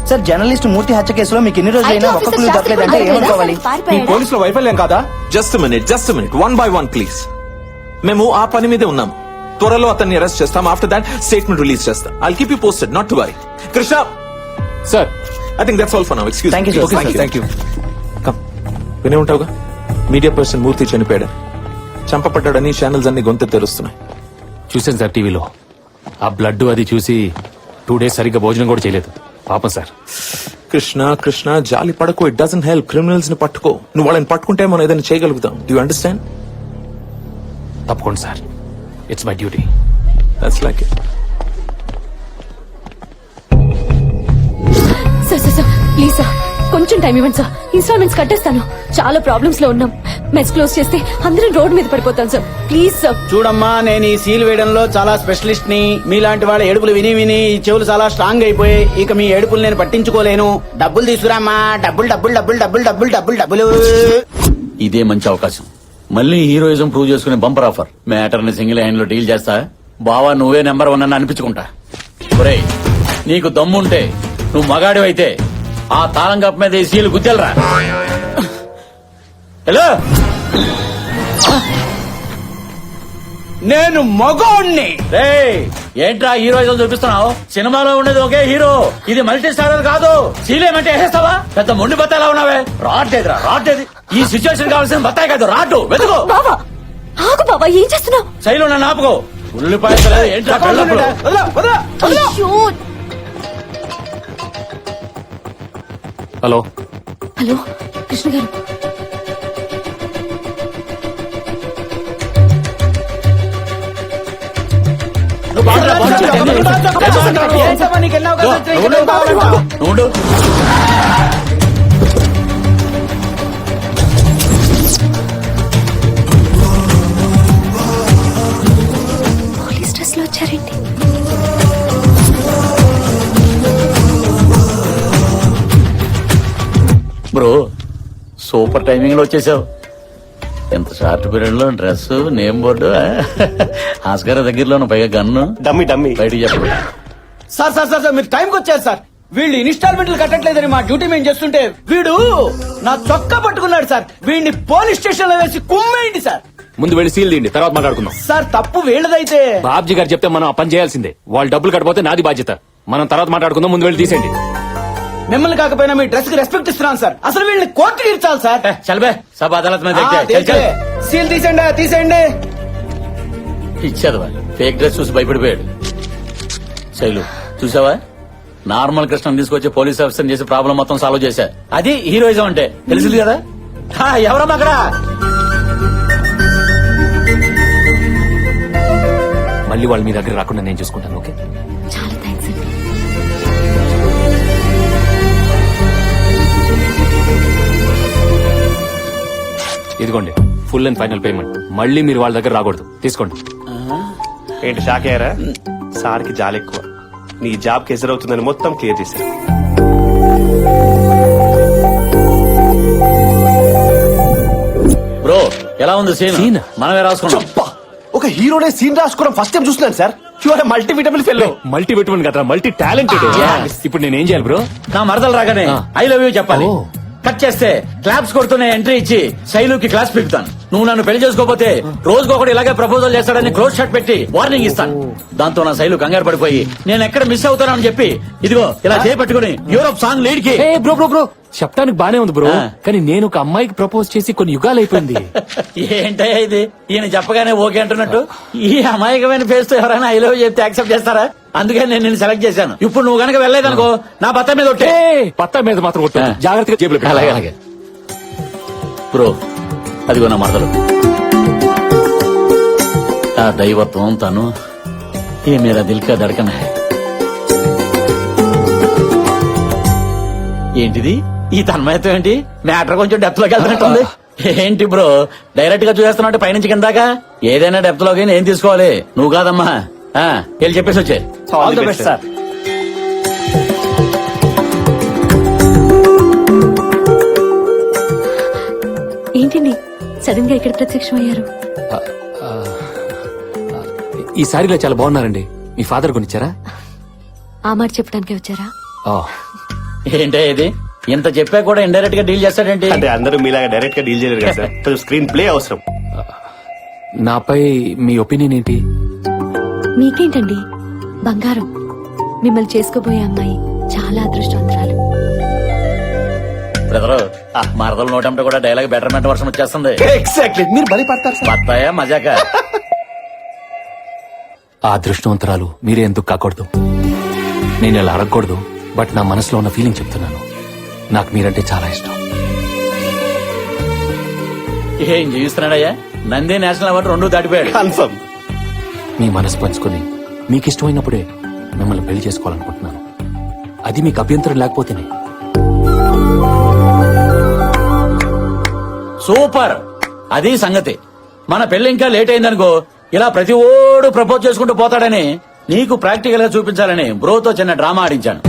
Sir journalist మూర్తి హత్య కేసులో మీకు ఎన్ని రోజులైనా ఒక్క క్లూ దొరకలేదంటే ఏమనుకోవాలి? మీ పోలీసుల వైఫల్యం కాదా? Just minute 1 by 1 please. మేము ఆ పని మీదే ఉన్నాం. త్వరలో అతన్ని అరెస్ట్ చేస్తాం. ఆఫ్టర్ దాట్ స్టేట్మెంట్ రిలీజ్ చేస్తాం. I'll keep you posted, not to worry. Krishna sir, I think that's all for now. Excuse Thank you, sir. Thank you. Come, వినే ఉంటావుగా, మీడియా పర్సన్ మూర్తి చనిపోయాడు, చంపబడ్డాడని ఛానల్స్ అన్ని గొంతు తెరుస్తున్నాయి. చూశాను సార్ టీవీలో. ఆ బ్లడ్ అది చూసి 2 days సరిగ్గా భోజనం కూడా చేయలేదు. పాపం సార్. కృష్ణ జాలి పడకు. It doesn't help. క్రిమినల్స్ ని పట్టుకో. నువ్వు వాళ్ళని పట్టుకుంటే మనం ఏదైనా చేయగలుగుతాం. Do you understand? తప్పకుండా sir, it's my duty. That's like it. Sir please sir, కొంచెం టైం ఇవ్వండి సార్. ఇన్స్టాల్మెంట్స్ కట్టేస్తాను. చాలా ప్రాబ్లమ్స్ లో ఉన్నాం. మెస్ క్లోజ్ చేస్తే అందరం రోడ్ మీద పడిపోతాం సార్. Please sir. చూడమ్మా, నేను ఈ సీల్ వేయడంలో చాలా స్పెషలిస్ట్ ని. మీలాంటి వాళ్ళ ఏడుపులు విని విని ఈ చెవులు చాలా స్ట్రాంగ్ అయిపోయి ఇక మీ ఏడుపులు నేను పట్టించుకోలేను. డబ్బులు తీసుకురామ్మా. డబ్బులు. ఇదే మంచి అవకాశం. మళ్ళీ హీరోయిజం ప్రూవ్ చేసుకునే బంపర్ ఆఫర్. మ్యాటర్ ని సింగిల్ హ్యాండ్ లో డీల్ చేస్తా. బావా నువ్వే నెంబర్ 1 అని అనిపించుకుంటా. ఒరేయ్, నీకు దమ్ముంటే నువ్వు మగాడివైతే ఆ తాళం కప్ప మీద ఈ సీలు గుద్దెలరా. హలో, నేను మగోణ్ణి. ఏంట్రా హీరోయిజం చూపిస్తున్నావు? సినిమాలో ఉండేది ఒకే హీరో, ఇది మల్టీ స్టారర్ కాదు. సీలేమంటే వేసేస్తావా? పెద్ద మొండి బత్తాయిలా ఉన్నావే. రాటేది ఈ సిచ్యువేషన్ కావాల్సిన బత్తాయి కాదు, రాటు వెతుకో. బావా ఆగు బావా, ఏం చేస్తున్నావు? శైలు నన్ను ఆపుకో. ఉల్లిపాయ ఏంట్రా కళ్ళప్పుడు? అయ్యో. హలో కృష్ణ గారు, నువ్వు పోలీస్ డ్రెస్ లో వచ్చారేంటి? బ్రో, సూపర్ టైమింగ్ లో వచ్చేసావు. ఎంత షార్ట్ పీరియడ్ లో డ్రెస్, నేమ్ బోర్డు, ఆస్కార్ దగ్గరలో పైగా గన్ను. డమ్మి బయటికి చెప్పండి. సార్ మీరు టైంకి వచ్చారు సార్. వీళ్ళు ఇన్స్టాల్మెంట్లు కట్టట్లేదని మా డ్యూటీ మేము చేస్తుంటే వీడు నా చొక్కా పట్టుకున్నాడు సార్. వీడిని పోలీస్ స్టేషన్ లో వేసి కుమ్మేయండి సార్. ముందు వెళ్ళి సీల్ తీయండి, తర్వాత మాట్లాడుకుందాం. సార్ తప్పు వీళ్ళదైతే బాబ్జీ గారు చెప్తే మనం ఆ పని చేయాల్సిందే. వాళ్ళు డబ్బులు కట్టపోతే నాది బాధ్యత. మనం తర్వాత మాట్లాడుకుందాం. ముందు వెళ్ళి తీసేయండి. మిమ్మల్ని కాకపోయినా మీ డ్రెస్ కి రెస్పెక్ట్ ఇస్తున్నాను సార్. అసలు వీళ్ళని కోర్టుకి ఇచ్చాలి సార్. చల్బే, సబ్ అదాలత్ మీద సీల్ తీసేయండి. ఇచ్చేది ఫేక్ డ్రెస్ చూసి భయపడిపోయాడు. శైలు చూసావా, నార్మల్ కృష్ణ తీసుకొచ్చి పోలీస్ ఆఫీసర్ చేసి ప్రాబ్లం మొత్తం సాల్వ్ చేశా. అది హీరోయిజం అంటే. తెలిసింది కదా. ఎవరమ్మా అక్కడ? మళ్ళీ వాళ్ళు మీ దగ్గర రాకుండా నేను చూసుకుంటాను. ఓకే, చాలా థ్యాంక్స్ అండి. ఇదిగోండి ఫుల్ అండ్ ఫైనల్ పేమెంట్. మళ్ళీ మీరు వాళ్ళ దగ్గర రాకూడదు. తీసుకోండి. ఏంటి షాక్ అయ్యారా? సార్కి జాలి ఎక్కువ. నీ జాబ్ కి ఎదురవుతుందని మొత్తం క్లియర్ చేశారు. బ్రో, ఎలా ఉంది సీన్? సీన్ మనమే రాసుకున్నాం. ఒక హీరోనే సీన్ రాసుకోవడం ఫస్ట్ టైం చూస్తున్నాను sir. Multi vitamin fellow. Multi vitamin కదా, మల్టీ టాలెంటెడ్. ఇప్పుడు నేను ఏం చేయాలి బ్రో? నా మరదలు రాగానే ఐ లవ్ యూ చెప్పాలి. కట్ చేస్తే క్లాప్స్ కొడుతూనే ఎంట్రీ ఇచ్చి శైలుకి క్లాస్ పెడతాను. నువ్వు నన్ను పెళ్లి చేసుకోకపోతే రోజుకొకటి ఇలాగే ప్రపోజల్ చేస్తాడని క్లోజ్ షాట్ పెట్టి వార్నింగ్ ఇస్తాను. దాంతో నా శైలు కంగారు పడిపోయి నేను ఎక్కడ మిస్ అవుతానని చెప్పి ఇదిగో ఇలా చేపట్టుకుని యూరోప్ సాంగ్ లీడ్ కి. బ్రో చెప్పడానికి బానే ఉంది బ్రో, కానీ నేను ఒక అమ్మాయికి ప్రపోజ్ చేసి కొన్ని యుగాలు అయిపోయింది. ఏంటయ్యా ఇది? ఈయన చెప్పగానే ఓకే అంటున్నట్టు. ఈ అమాయకమైన ఫేస్ తో ఎవరైనా ఐ లవ్ చెప్తే యాక్సెప్ట్ చేస్తారా? అందుకే నేను నిన్ను సెలెక్ట్ చేశాను. ఇప్పుడు నువ్వు గనక వెళ్ళలేదనుకో నా పత్తా మీద ఒట్టే. పత్తా మీద మాత్రం ఒట్టు. జాగ్రత్తగా జేబులో పెట్టు. అలాగే బ్రో, అదిగో నా మరదలు. ఆ దైవత్వం తను ఏ మేరా దిల్ కా ధడకన్ హై. ఏంటిది ఈ తన్మయత్వం? ఏంటి మ్యాటర్ కొంచెం డెప్త్ లోకి వెళ్తున్నట్టుంది. ఏంటి బ్రో డైరెక్ట్ గా చూసేస్తున్నట్టు పైనుంచి కిందాకా? ఏదైనా డెప్త్ లోకి ఏం తీసుకోవాలి. నువ్వు కాదమ్మా, వెళ్ళి చెప్పేసి వచ్చే. All the best sir. ఏంటండి సడన్ గా ఇక్కడ ప్రత్యక్షం అయ్యారు? ఈ సారీలో చాలా బాగున్నారండి. మీ ఫాదర్ కొనిచ్చారా? ఆ మాట చెప్పడానికి వచ్చారా? ఏంటే ఇది ఇంత చెప్పా కూడా ఇండైరెక్ట్ గా డీల్ చేస్తాడేంటి? అంటే అందరూ మీలాగా డైరెక్ట్ గా డీల్ చేయలేరు కదా సార్, కొంచెం స్క్రీన్ ప్లే అవసరం. నాపై మీ ఒపీనియన్ ఏంటి? మీకేంటండి బంగారం, మిమ్మల్ని చేసుకోబోయే అమ్మాయి చాలా అదృష్టవంతురాలు. బ్రదరు మరదలు నోటంటే కూడా డైలాగ్ బెటర్మెంట్ వర్షం వచ్చేస్తుంది. ఎగ్జాక్ట్లీ, మీరు బలి పడతారు సార్. బత్తాయా మజాక? ఆ అదృష్టవంతరాలు మీరే ఎందుకు కాకూడదు? నేను ఇలా అడగకూడదు, బట్ నా మనసులో ఉన్న ఫీలింగ్ చెప్తున్నాను. నాకు మీరంటే చాలా ఇష్టం. ఏం జీవిస్తున్నాడయ్యా? నంది నేషనల్ అవార్డు 2 దాటిపోయాడు. కన్ఫర్మ్. మీ మనసు పంచుకొని మీకు ఇష్టమైనప్పుడే మిమ్మల్ని పెళ్లి చేసుకోవాలనుకుంటున్నాను. అది మీకు అభ్యంతరం లేకపోతేనే. సూపర్, అది సంగతి. మన పెళ్లి ఇంకా లేట్ అయిందనుకో, ఇలా ప్రతి ఓడు ప్రపోజ్ చేసుకుంటూ పోతాడని నీకు ప్రాక్టికల్ గా చూపించాలని బ్రోతో చిన్న డ్రామా ఆడించాను.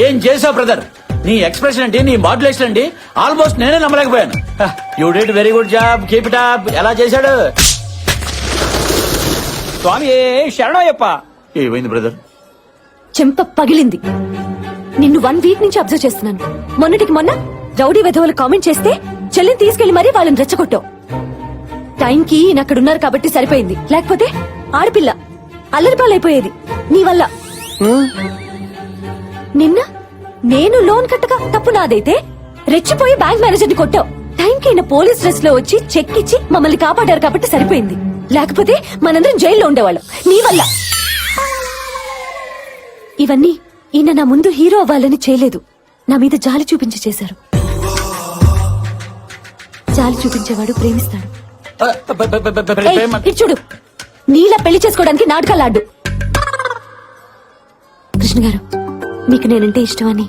ఏం చేసావు బ్రదర్? నీ ఎక్స్ప్రెషన్ ఏంటి, నీ మాడ్యులేషన్ ఏంటి, ఆల్మోస్ట్ నేనే నమ్మలేకపోయాను. You did very good job, keep it up. ఎలా చేశాడు? స్వామి శరణయ్యప్ప. ఏమైంది బ్రదర్? చెంప పగిలింది. నిన్ను 1 వీక్ నుంచి అబ్జర్వ్ చేస్తున్నాను. మొన్నటికి మొన్న రౌడీ వెధవలు కామెంట్ చేస్తే చెల్లిని తీసుకెళ్లి మరీ వాళ్ళని రెచ్చగొట్టావు. టైంకి ఈయనక్కడున్నారు కాబట్టి సరిపోయింది, లేకపోతే ఆడపిల్ల అల్లరిపాలైపోయేది నీ వల్ల. నిన్న నేను లోన్ కట్టగా తప్పు నాదైతే రెచ్చిపోయి బ్యాంక్ మేనేజర్ ని కొట్టావు. టైంకి ఈయన పోలీస్ డ్రెస్ లో వచ్చి చెక్ ఇచ్చి మమ్మల్ని కాపాడారు కాబట్టి సరిపోయింది, లేకపోతే మనందరం జైల్లో ఉండేవాళ్ళం నీ వల్ల. ఇవన్నీ ఈయన నా ముందు హీరో అవ్వాలని చేయలేదు, నా మీద జాలి చూపించి చేశారు. జాలి చూపించేవాడు ప్రేమిస్తాడు. ఏయ్, ఇటు చూడు, నీలా పెళ్లి చేసుకోవడానికి నాటకాలాడ్డు. కృష్ణ గారు, మీకు నేనంటే ఇష్టమని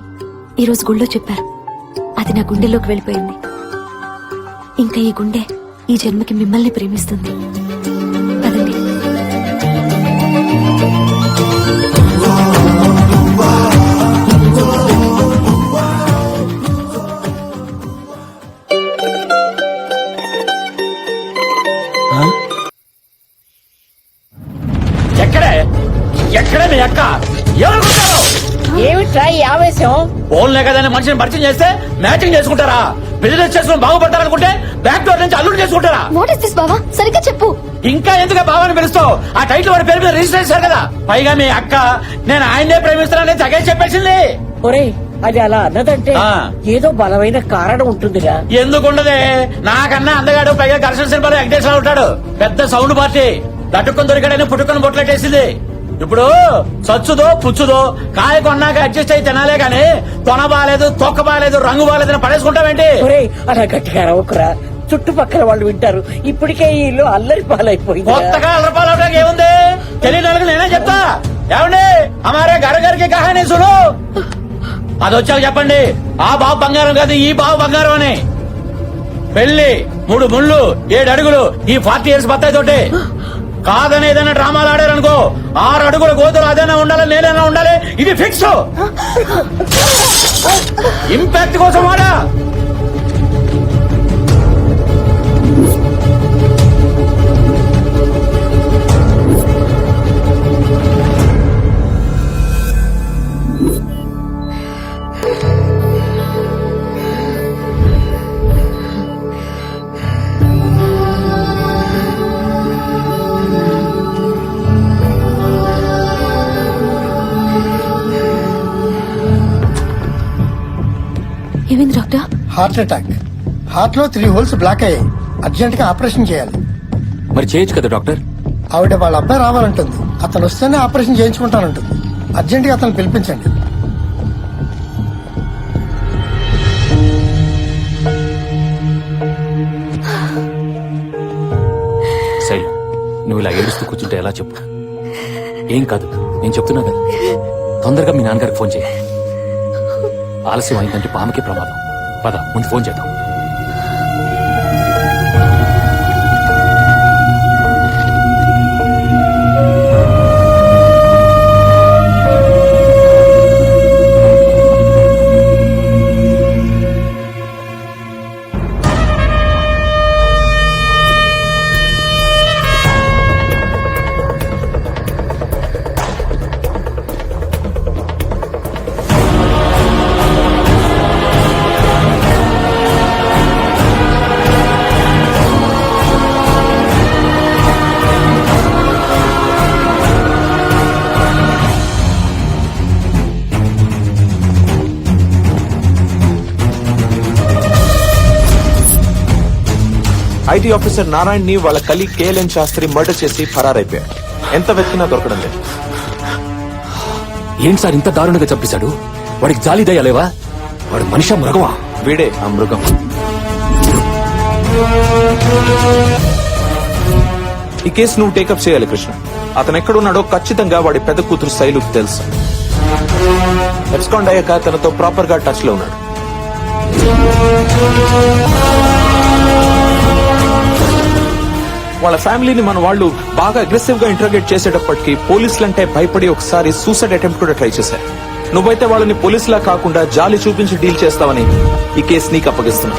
ఈరోజు గుళ్ళో చెప్పారు. అది నా గుండెలోకి వెళ్ళిపోయింది. ఇంకా ఈ గుండె ఈ జన్మకి మిమ్మల్ని ప్రేమిస్తుంది. పదండి. ఎక్కడే ఎక్కడే మీ అక్క? ఎవరుకుంటారు? ఏమిట్రా ఈ ఆవేశం? ఫోన్లే కదని మనిషిని పరిచయం చేస్తే మ్యాచింగ్ చేసుకుంటారా? బిజినెస్ చేసుకుని బాగుపడతారనుకుంటే బ్యాక్ డోర్ నుంచి అల్లుడు చేసుకుంటారా? వాట్ ఇస్ దిస్ బావా? సరిగ్గా చెప్పు. ఇంకా ఎందుకు బావాని పిలుస్తావు? ఆ టైటిల్ వాడి పేరు మీద రిజిస్టర్ చేశారు కదా. పైగా మీ అక్క నేను ఆయన్నే ప్రేమిస్తానని తగే చెప్పేసింది. ఒరేయ్, అది అలా అన్నదంటే ఆ. ఏదో బలమైన కారణం ఉంటుందిరా. ఎందుకుండదే? నాకన్నా అందగాడు, పైగా ఘర్షణ సినిమాలో వెంకటేశ్వర ఉంటాడు. పెద్ద సౌండ్ పార్టీ. లటుక్కుని దొరికాడని పుట్టుకొని బొట్లెట్టేసింది. ఇప్పుడు సచ్చుదో పుచ్చుదో కాయ కొన్నాక అడ్జస్ట్ అయి తినాలే గాని తొన బాలేదు, తొక్క బాలేదు, రంగు బాలేదని పడేసుకుంటావేంటి? ఒరేయ్, అలా గట్టిగా రవ్వకురా, చుట్టుపక్కల వాళ్ళు వింటారు. ఇప్పటికే ఈ ఇల్లు అల్లరి పాలైపోయింది. కొత్తగా అలరపాలవడానికి ఏముంది? తెలియని వాళ్ళకి నేనే చెప్తా. ఏమండి, హమారే घर घर की कहानी सुनो. అది వచ్చాక చెప్పండి, ఆ బాబు బంగారం కాదు, ఈ బాబు బంగారం అని. పెళ్లి 3 ముళ్ళు 7 అడుగులు ఈ 40 years బత్తాయి తోటి. కాదని ఏదైనా డ్రామాలు ఆడారనుకో 6 అడుగుల గోతులు అదైనా ఉండాలి, నేనైనా ఉండాలి. ఇది ఫిక్స్. ఇంపాక్ట్ కోసం వాడా. ఏమైంది డాక్టర్? Heart attack. హార్ట్ లో 3 holes బ్లాక్ అయ్యాయి. అర్జెంట్ గా ఆపరేషన్ చేయాలి. మరి చేయొచ్చు కదా డాక్టర్? ఆవిడ వాళ్ళ అబ్బాయి రావాలంటుంది. అతను వస్తేనే ఆపరేషన్ చేయించుకుంటానంటుంది. అర్జెంట్ గా అతను పిలిపించండి. శైలు, నువ్వు ఇలా ఏడుస్తూ కూర్చుంటే ఎలా చెప్పు? ఏం కాదు, నేను చెప్తున్నా కదా. తొందరగా మీ నాన్నగారికి ఫోన్ చేయి. ఆలస్యం అయిందంటే పాముకి ప్రమాదం. పద, ముందు ఫోన్ చేద్దాం. ఐటీ ఆఫీసర్ నారాయణ్ ని వాళ్ళ కలీగ్ కేఎల్ఎన్ శాస్త్రి మర్డర్ చేసి ఫరారైపోయాడు. ఎంత వెతికినా దొరకడం లేదు. ఏంటి సార్ ఇంత దారుణంగా చంపేశాడు? వాడికి జాలి దయలేవా? వాడు మనిషా మృగమా? వీడే ఆ మృగం. ఈ కేసు నువ్వు టేకప్ చేయాలి కృష్ణ. అతను ఎక్కడున్నాడో ఖచ్చితంగా వాడి పెద్ద కూతురు శైలుకి తెలుసు. ఎబ్స్కాండ్ అయ్యాక తనతో ప్రాపర్ గా టచ్ లో ఉన్నాడు. వాళ్ళ ఫ్యామిలీని మన వాళ్ళు బాగా అగ్రెసివ్ గా ఇంటర్గేట్ చేసేటప్పటికి పోలీసులంటే భయపడి ఒకసారి సూసైడ్ అటెంప్ట్ కూడా ట్రై చేశారు. నువ్వైతే వాళ్ళని పోలీసులా కాకుండా జాలి చూపించి డీల్ చేస్తావని ఈ కేసు నీకు అప్పగిస్తున్నా.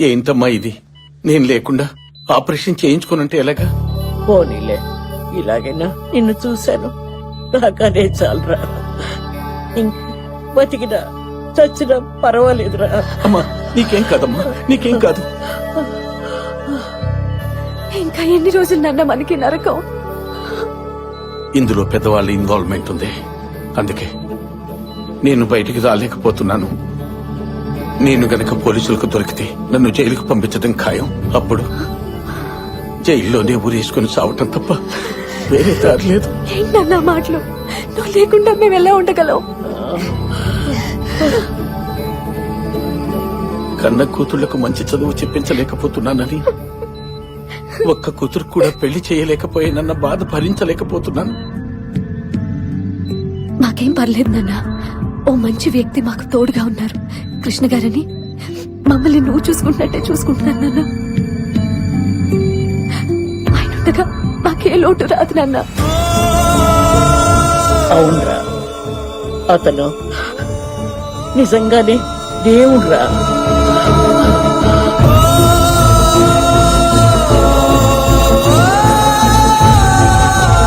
ఏంటమ్మా ఇది? నేను లేకుండా ఆపరేషన్ చేయించుకోనంటే ఎలాగా? పోనీలే, ఇలాగైనా నిన్ను చూశాను, నాకనే చాలరా. బతికినా చచ్చినా పర్వాలేదురా. అమ్మా నీకేం కాదమ్మా, నీకేం కాదు. ఇంకా ఎన్ని రోజులు నాన్న మనకి నరకం? ఇందులో పెద్దవాళ్ళ ఇన్వాల్వ్మెంట్ ఉంది, అందుకే నేను బయటికి రాలేకపోతున్నాను. నేను గనక పోలీసులకు దొరికితే నన్ను జైలుకు పంపించడం ఖాయం. అప్పుడు జైల్లోనే ఊరేసుకుని చావటం తప్ప వేరే దారి లేదు. ఏంటన్నా మాటలు? నువ్వు లేకుండా మేము ఎలా ఉండగలం? కన్న కూతుళ్లకు మంచి చదువు చెప్పించలేకపోతున్నానని, ఒక్క కూతురు కూడా పెళ్లి చేయలేకపోయానన్న బాధ భరించలేకపోతున్నాను. మాకేం పర్లేదు నాన్న, ఓ మంచి వ్యక్తి మాకు తోడుగా ఉన్నారు. కృష్ణ గారని మమ్మల్ని నువ్వు చూసుకుంటున్నట్టే చూసుకుంటున్నాను నాన్న. ఆయన ఉండగా మాకే లోటు రాదు నాన్న. అవునరా, అతను నిజంగానే దేవుడురా.